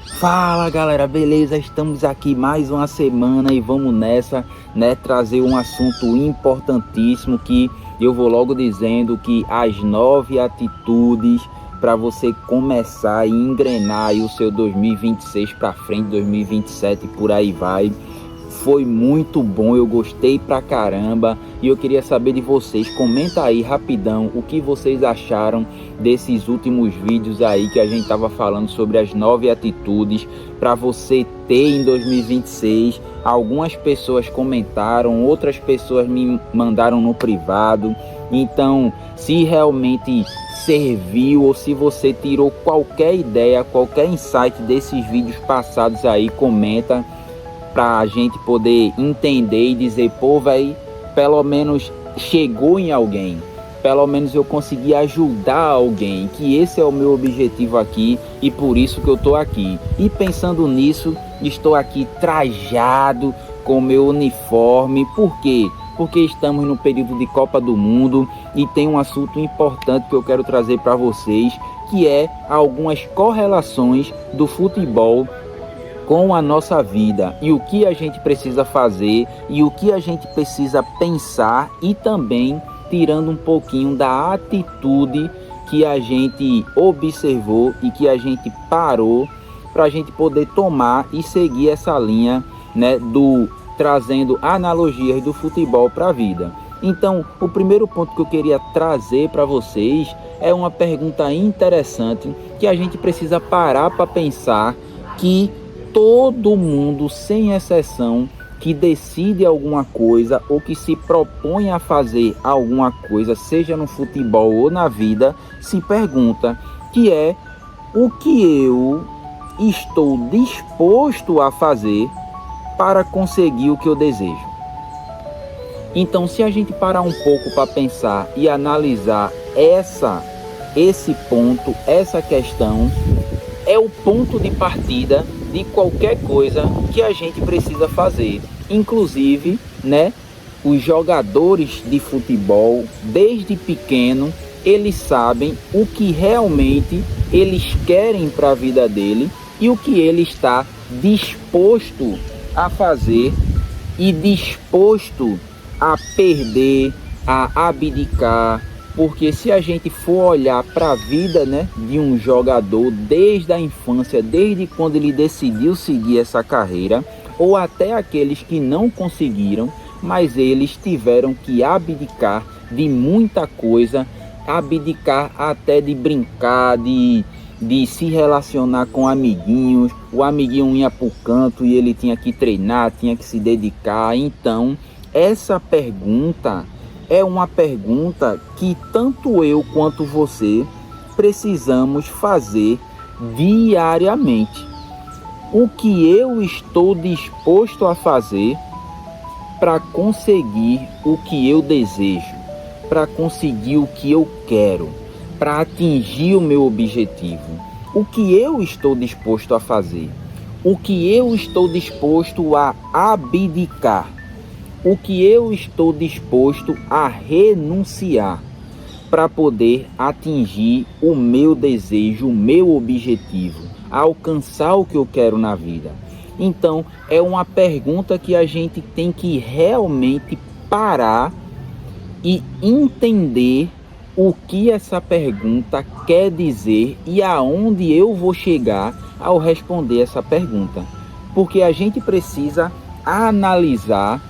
Fala galera, beleza? Estamos aqui mais uma semana e vamos nessa, né? Trazer um assunto importantíssimo que eu vou logo dizendo que as 9 atitudes para você começar e engrenar aí o seu 2026 para frente, 2027 e por aí vai. Foi muito bom, eu gostei pra caramba e eu queria saber de vocês. Comenta aí rapidão o que vocês acharam desses últimos vídeos aí que a gente tava falando sobre as 9 atitudes para você ter em 2026. Algumas pessoas comentaram, outras pessoas me mandaram no privado. Então, se realmente serviu ou se você tirou qualquer ideia, qualquer insight desses vídeos passados aí, comenta para a gente poder entender e dizer, pô, velho, pelo menos chegou em alguém, pelo menos eu consegui ajudar alguém, que esse é o meu objetivo aqui e por isso que eu tô aqui. E pensando nisso, estou aqui trajado com meu uniforme. Por quê? Porque estamos no período de Copa do Mundo e tem um assunto importante que eu quero trazer para vocês, que é algumas correlações do futebol com a nossa vida e o que a gente precisa fazer e o que a gente precisa pensar, e também tirando um pouquinho da atitude que a gente observou e que a gente parou para a gente poder tomar e seguir essa linha, né, trazendo analogias do futebol para a vida. Então, o primeiro ponto que eu queria trazer para vocês é uma pergunta interessante que a gente precisa parar para pensar, que todo mundo, sem exceção, que decide alguma coisa ou que se propõe a fazer alguma coisa, seja no futebol ou na vida, se pergunta, que é: o que eu estou disposto a fazer para conseguir o que eu desejo? Então, se a gente parar um pouco para pensar e analisar esse ponto, essa questão, é o ponto de partida de qualquer coisa que a gente precisa fazer. Inclusive, né, os jogadores de futebol, desde pequeno, eles sabem o que realmente eles querem para a vida dele e o que ele está disposto a fazer e disposto a perder, a abdicar. Porque se a gente for olhar para a vida, né, de um jogador desde a infância, desde quando ele decidiu seguir essa carreira, ou até aqueles que não conseguiram, mas eles tiveram que abdicar de muita coisa, abdicar até de brincar, de se relacionar com amiguinhos. O amiguinho ia para o canto e ele tinha que treinar, tinha que se dedicar. Então, essa pergunta é uma pergunta que tanto eu quanto você precisamos fazer diariamente. O que eu estou disposto a fazer para conseguir o que eu desejo, para conseguir o que eu quero, para atingir o meu objetivo? O que eu estou disposto a fazer? O que eu estou disposto a abdicar? O que eu estou disposto a renunciar para poder atingir o meu desejo, o meu objetivo, alcançar o que eu quero na vida? Então, é uma pergunta que a gente tem que realmente parar e entender o que essa pergunta quer dizer e aonde eu vou chegar ao responder essa pergunta. Porque a gente precisa analisar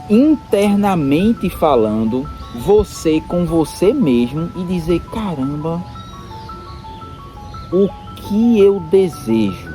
internamente falando, você com você mesmo, e dizer: caramba, o que eu desejo,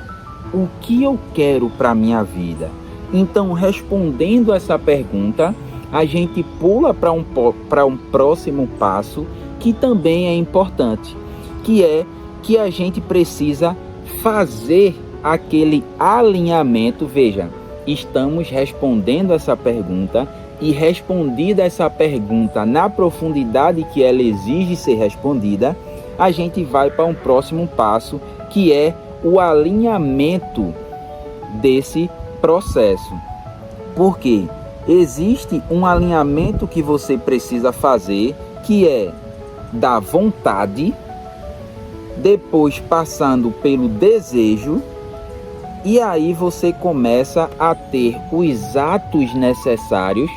o que eu quero para minha vida? Então, respondendo essa pergunta, a gente pula para um próximo passo que também é importante, que é que a gente precisa fazer aquele alinhamento. Veja, estamos respondendo essa pergunta, e respondida essa pergunta na profundidade que ela exige ser respondida, a gente vai para um próximo passo, que é o alinhamento desse processo. Porque existe um alinhamento que você precisa fazer, que é da vontade, depois passando pelo desejo E aí você começa a ter os atos necessários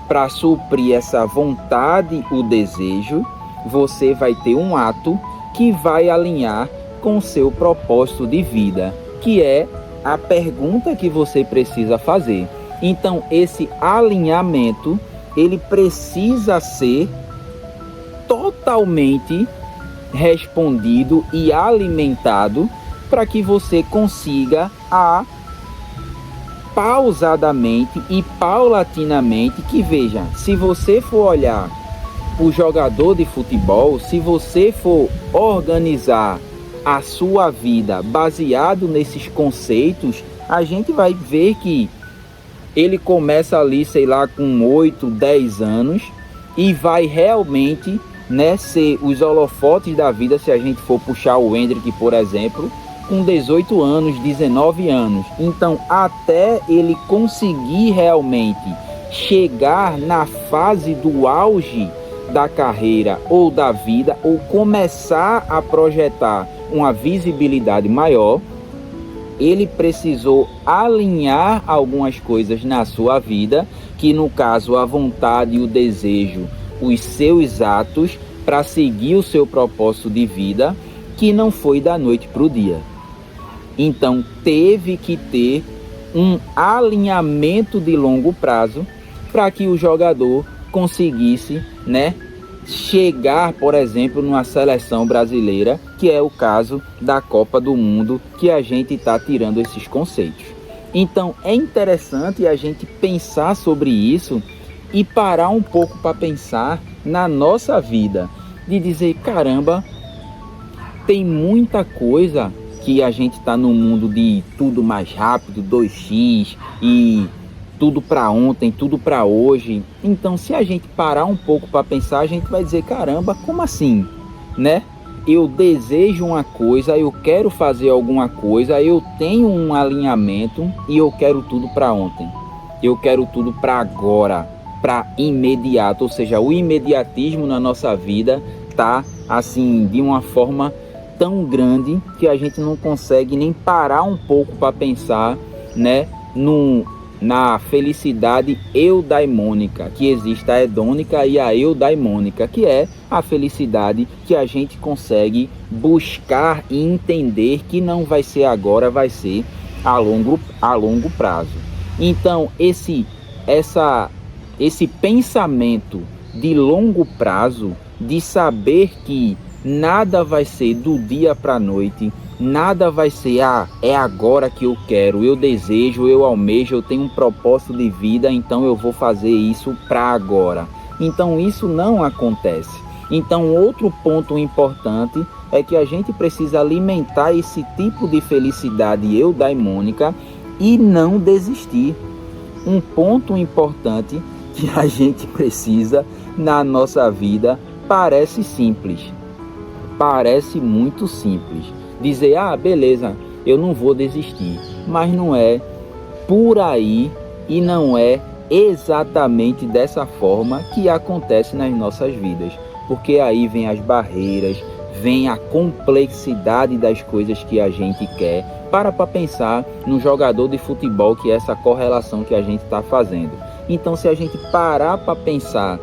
para suprir essa vontade, o desejo. Você vai ter um ato que vai alinhar com o seu propósito de vida, que é a pergunta que você precisa fazer. Então, esse alinhamento, ele precisa ser totalmente respondido e alimentado para que você consiga pausadamente e paulatinamente, que veja, se você for olhar o jogador de futebol, se você for organizar a sua vida baseado nesses conceitos, a gente vai ver que ele começa ali, sei lá, com 8, 10 anos e vai realmente, né, ser os holofotes da vida, se a gente for puxar o Endrick, por exemplo, com 18 anos, 19 anos. Então, até ele conseguir realmente chegar na fase do auge da carreira ou da vida, ou começar a projetar uma visibilidade maior, ele precisou alinhar algumas coisas na sua vida, que no caso a vontade e o desejo, os seus atos, para seguir o seu propósito de vida, que não foi da noite para o dia. Então teve que ter um alinhamento de longo prazo para que o jogador conseguisse, né, chegar, por exemplo, numa seleção brasileira, que é o caso da Copa do Mundo, que a gente está tirando esses conceitos. Então é interessante a gente pensar sobre isso e parar um pouco para pensar na nossa vida, de dizer, caramba, tem muita coisa que a gente está no mundo de tudo mais rápido, 2x e tudo para ontem, tudo para hoje. Então, se a gente parar um pouco para pensar, a gente vai dizer, caramba, como assim, né? Eu desejo uma coisa, eu quero fazer alguma coisa, eu tenho um alinhamento e eu quero tudo para ontem. Eu quero tudo para agora, para imediato, ou seja, o imediatismo na nossa vida tá assim de uma forma tão grande que a gente não consegue nem parar um pouco para pensar, né, na felicidade eudaimônica, que existe a hedônica e a eudaimônica, que é a felicidade que a gente consegue buscar e entender que não vai ser agora, vai ser a longo prazo. Então, esse pensamento de longo prazo, de saber que nada vai ser do dia para a noite, nada vai ser, é agora que eu quero, eu desejo, eu almejo, eu tenho um propósito de vida, então eu vou fazer isso para agora. Então isso não acontece. Então outro ponto importante é que a gente precisa alimentar esse tipo de felicidade eudaimônica e não desistir. Um ponto importante que a gente precisa na nossa vida, parece simples, parece muito simples, dizer, beleza, eu não vou desistir, mas não é por aí e não é exatamente dessa forma que acontece nas nossas vidas, porque aí vem as barreiras, vem a complexidade das coisas que a gente quer. Para pensar no jogador de futebol, que é essa correlação que a gente está fazendo. Então, se a gente parar para pensar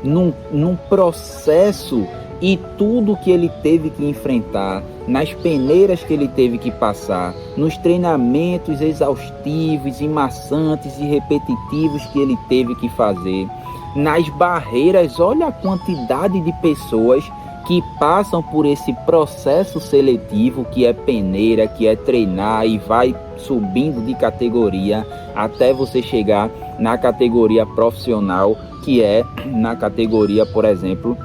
num processo e tudo que ele teve que enfrentar, nas peneiras que ele teve que passar, nos treinamentos exaustivos e maçantes e repetitivos que ele teve que fazer, nas barreiras, olha a quantidade de pessoas que passam por esse processo seletivo, que é peneira, que é treinar e vai subindo de categoria até você chegar na categoria profissional, que é na categoria, por exemplo,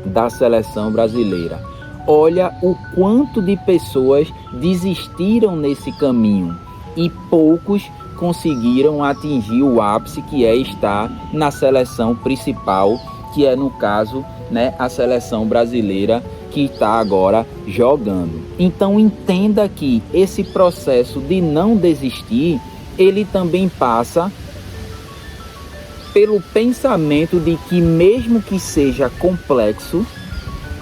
da seleção brasileira. Olha o quanto de pessoas desistiram nesse caminho e poucos conseguiram atingir o ápice, que é estar na seleção principal, que é no caso, né, a seleção brasileira que está agora jogando. Então entenda que esse processo de não desistir, ele também passa pelo pensamento de que mesmo que seja complexo,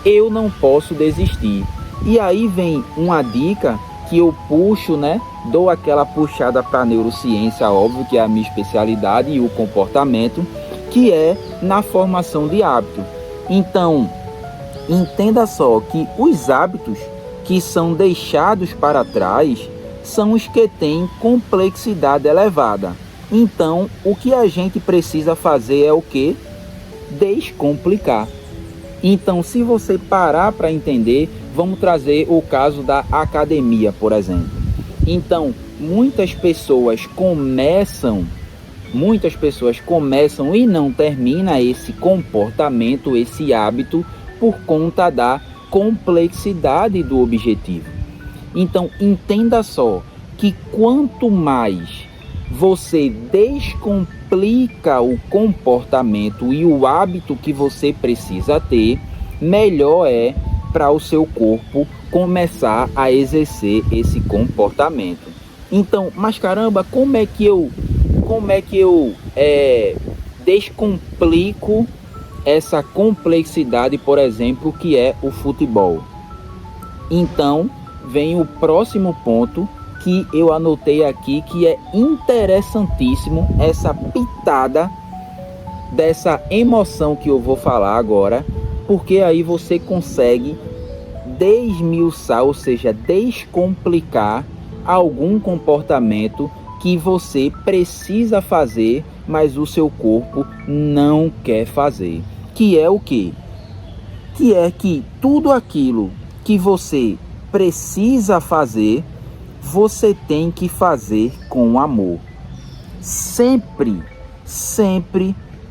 eu não posso desistir. E aí vem uma dica que eu puxo, né? Dou aquela puxada para a neurociência, óbvio que é a minha especialidade, e o comportamento, que é na formação de hábitos. Então, entenda só que os hábitos que são deixados para trás são os que têm complexidade elevada. Então, o que a gente precisa fazer é o quê? Descomplicar. Então, se você parar para entender, vamos trazer o caso da academia, por exemplo. Então, muitas pessoas começam e não terminam esse comportamento, esse hábito, por conta da complexidade do objetivo. Então, entenda só que quanto mais você descomplica o comportamento e o hábito que você precisa ter, melhor é para o seu corpo começar a exercer esse comportamento. Então, mas caramba, como é que eu descomplico essa complexidade, por exemplo, que é o futebol? Então, vem o próximo ponto que eu anotei aqui, que é interessantíssimo, essa pitada dessa emoção que eu vou falar agora, porque aí você consegue desmiuçar, ou seja, descomplicar algum comportamento que você precisa fazer, mas o seu corpo não quer fazer. Que é o quê? Que é que tudo aquilo que você precisa fazer, você tem que fazer com amor. Sempre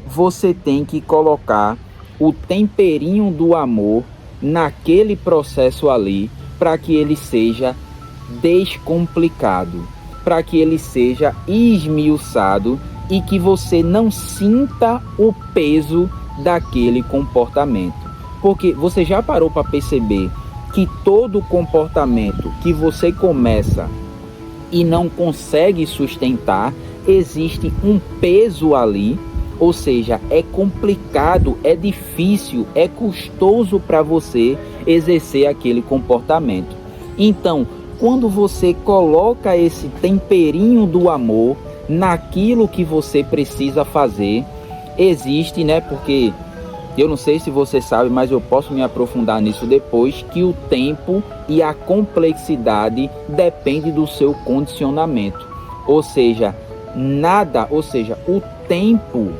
você tem que colocar o temperinho do amor naquele processo ali, para que ele seja descomplicado, para que ele seja esmiuçado e que você não sinta o peso daquele comportamento. Porque você já parou para perceber que todo comportamento que você começa e não consegue sustentar, existe um peso ali, ou seja, é complicado, é difícil, é custoso para você exercer aquele comportamento. Então, quando você coloca esse temperinho do amor naquilo que você precisa fazer, existe, né? Porque eu não sei se você sabe, mas eu posso me aprofundar nisso depois, que o tempo e a complexidade depende do seu condicionamento. Ou seja, o tempo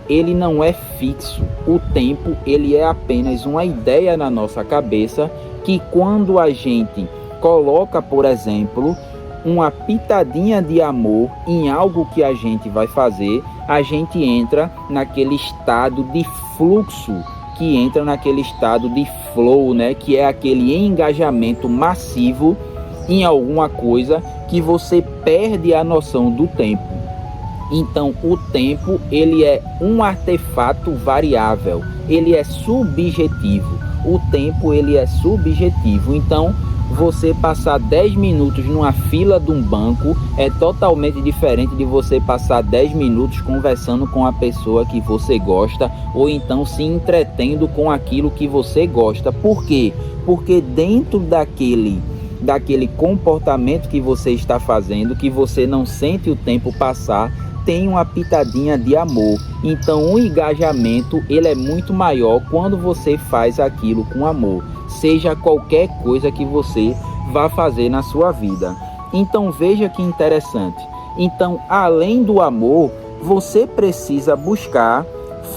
ele não é fixo. O tempo ele é apenas uma ideia na nossa cabeça, que quando a gente coloca, por exemplo, uma pitadinha de amor em algo que a gente vai fazer, a gente entra naquele estado de fluxo, que entra naquele estado de flow, né? Que é aquele engajamento massivo em alguma coisa que você perde a noção do tempo. Então, o tempo ele é um artefato variável, ele é subjetivo. O tempo ele é subjetivo. Então, você passar 10 minutos numa fila de um banco é totalmente diferente de você passar 10 minutos conversando com a pessoa que você gosta, ou então se entretendo com aquilo que você gosta. Por quê? Porque dentro daquele comportamento que você está fazendo, que você não sente o tempo passar, tem uma pitadinha de amor. Então o engajamento ele é muito maior quando você faz aquilo com amor, seja qualquer coisa que você vá fazer na sua vida. Então veja que interessante. Então, além do amor, você precisa buscar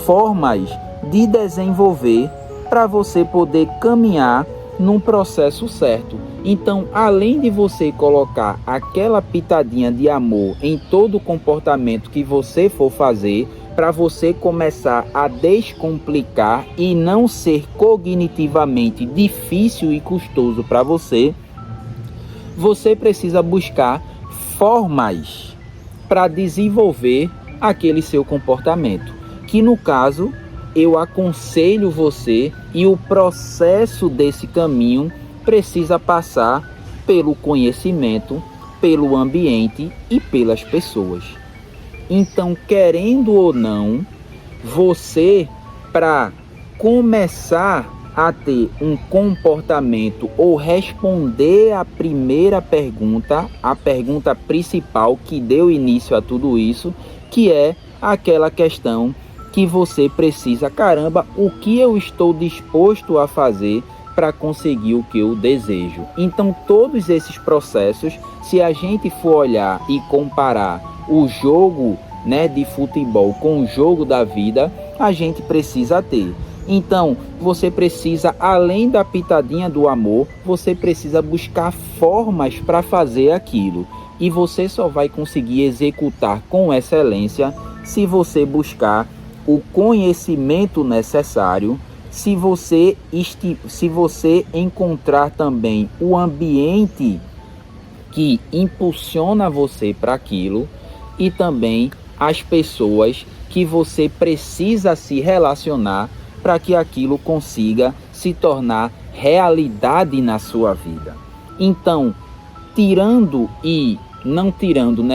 formas de desenvolver para você poder caminhar num processo certo. Então, além de você colocar aquela pitadinha de amor em todo o comportamento que você for fazer, para você começar a descomplicar e não ser cognitivamente difícil e custoso para você, você precisa buscar formas para desenvolver aquele seu comportamento, que no caso eu aconselho você, e o processo desse caminho precisa passar pelo conhecimento, pelo ambiente e pelas pessoas. Então, querendo ou não, você, para começar a ter um comportamento ou responder a primeira pergunta, a pergunta principal que deu início a tudo isso, que é aquela questão que você precisa, caramba, o que eu estou disposto a fazer para conseguir o que eu desejo? Então, todos esses processos, se a gente for olhar e comparar o jogo, né, de futebol com o jogo da vida, a gente precisa ter. Então, você precisa, além da pitadinha do amor, você precisa buscar formas para fazer aquilo. E você só vai conseguir executar com excelência se você buscar o conhecimento necessário, se você encontrar também o ambiente que impulsiona você para aquilo e também as pessoas que você precisa se relacionar para que aquilo consiga se tornar realidade na sua vida. Então,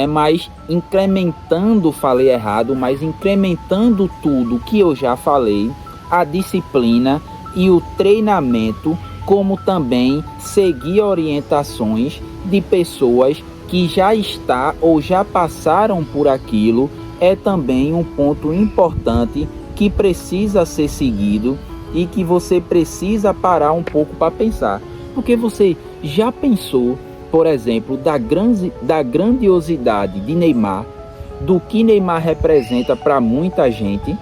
mas incrementando, falei errado, mas incrementando tudo que eu já falei, a disciplina e o treinamento, como também seguir orientações de pessoas que já está ou já passaram por aquilo, é também um ponto importante que precisa ser seguido e que você precisa parar um pouco para pensar. Porque você já pensou, por exemplo, da grandiosidade de Neymar, do que Neymar representa para muita gente?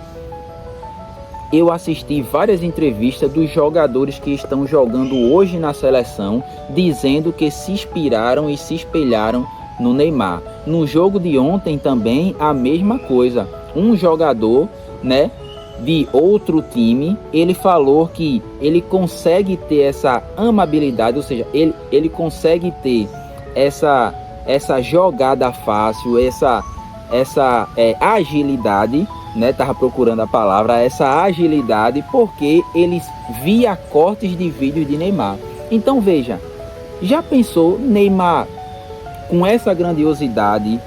Eu assisti várias entrevistas dos jogadores que estão jogando hoje na seleção, dizendo que se inspiraram e se espelharam no Neymar. No jogo de ontem também a mesma coisa. Um jogador, né, de outro time, ele falou que ele consegue ter essa amabilidade, ou seja, ele consegue ter essa jogada fácil, essa agilidade, né? Tava procurando a palavra, essa agilidade, porque ele via cortes de vídeos de Neymar. Então veja, já pensou Neymar com essa grandiosidade,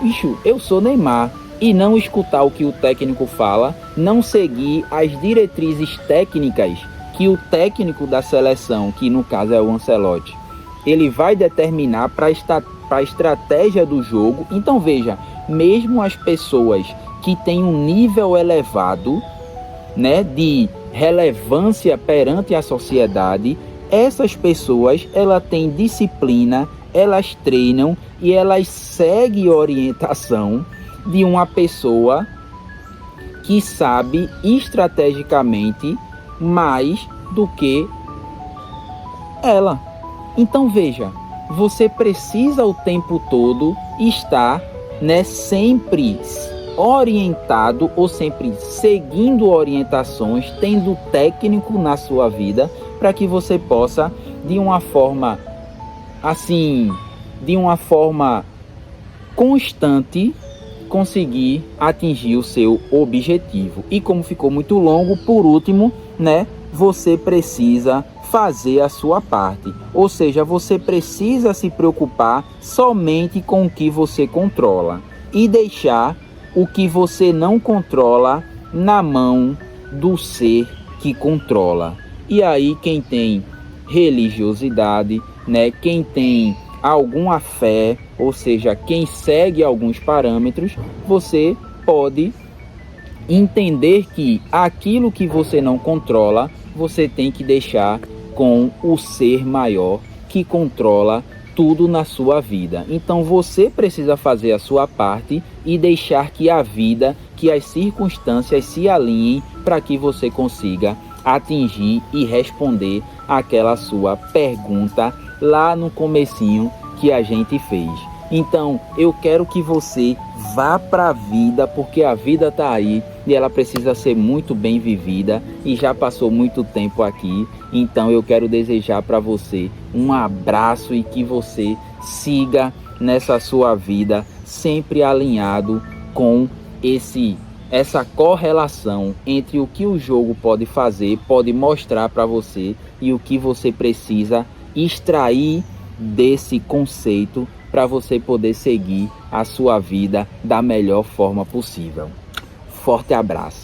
bicho, eu sou Neymar, e não escutar o que o técnico fala, não seguir as diretrizes técnicas que o técnico da seleção, que no caso é o Ancelotti, ele vai determinar para a estratégia do jogo. Então veja, mesmo as pessoas que têm um nível elevado, né, de relevância perante a sociedade, essas pessoas, elas têm disciplina, elas treinam e elas seguem orientação de uma pessoa que sabe estrategicamente mais do que ela. Então veja, você precisa o tempo todo estar, né, sempre orientado ou sempre seguindo orientações, tendo técnico na sua vida, para que você possa, de uma forma constante, conseguir atingir o seu objetivo. E como ficou muito longo, por último, né, você precisa fazer a sua parte. Ou seja, você precisa se preocupar somente com o que você controla e deixar o que você não controla na mão do ser que controla. E aí quem tem religiosidade, né, quem tem alguma fé, ou seja, quem segue alguns parâmetros, você pode entender que aquilo que você não controla, você tem que deixar com o ser maior que controla tudo na sua vida. Então você precisa fazer a sua parte e deixar que a vida, que as circunstâncias se alinhem para que você consiga atingir e responder aquela sua pergunta lá no comecinho que a gente fez. Então eu quero que você vá para a vida, porque a vida está aí e ela precisa ser muito bem vivida e já passou muito tempo aqui. Então eu quero desejar para você um abraço e que você siga nessa sua vida sempre alinhado com essa correlação entre o que o jogo pode fazer, pode mostrar para você e o que você precisa extrair desse conceito para você poder seguir a sua vida da melhor forma possível. Forte abraço.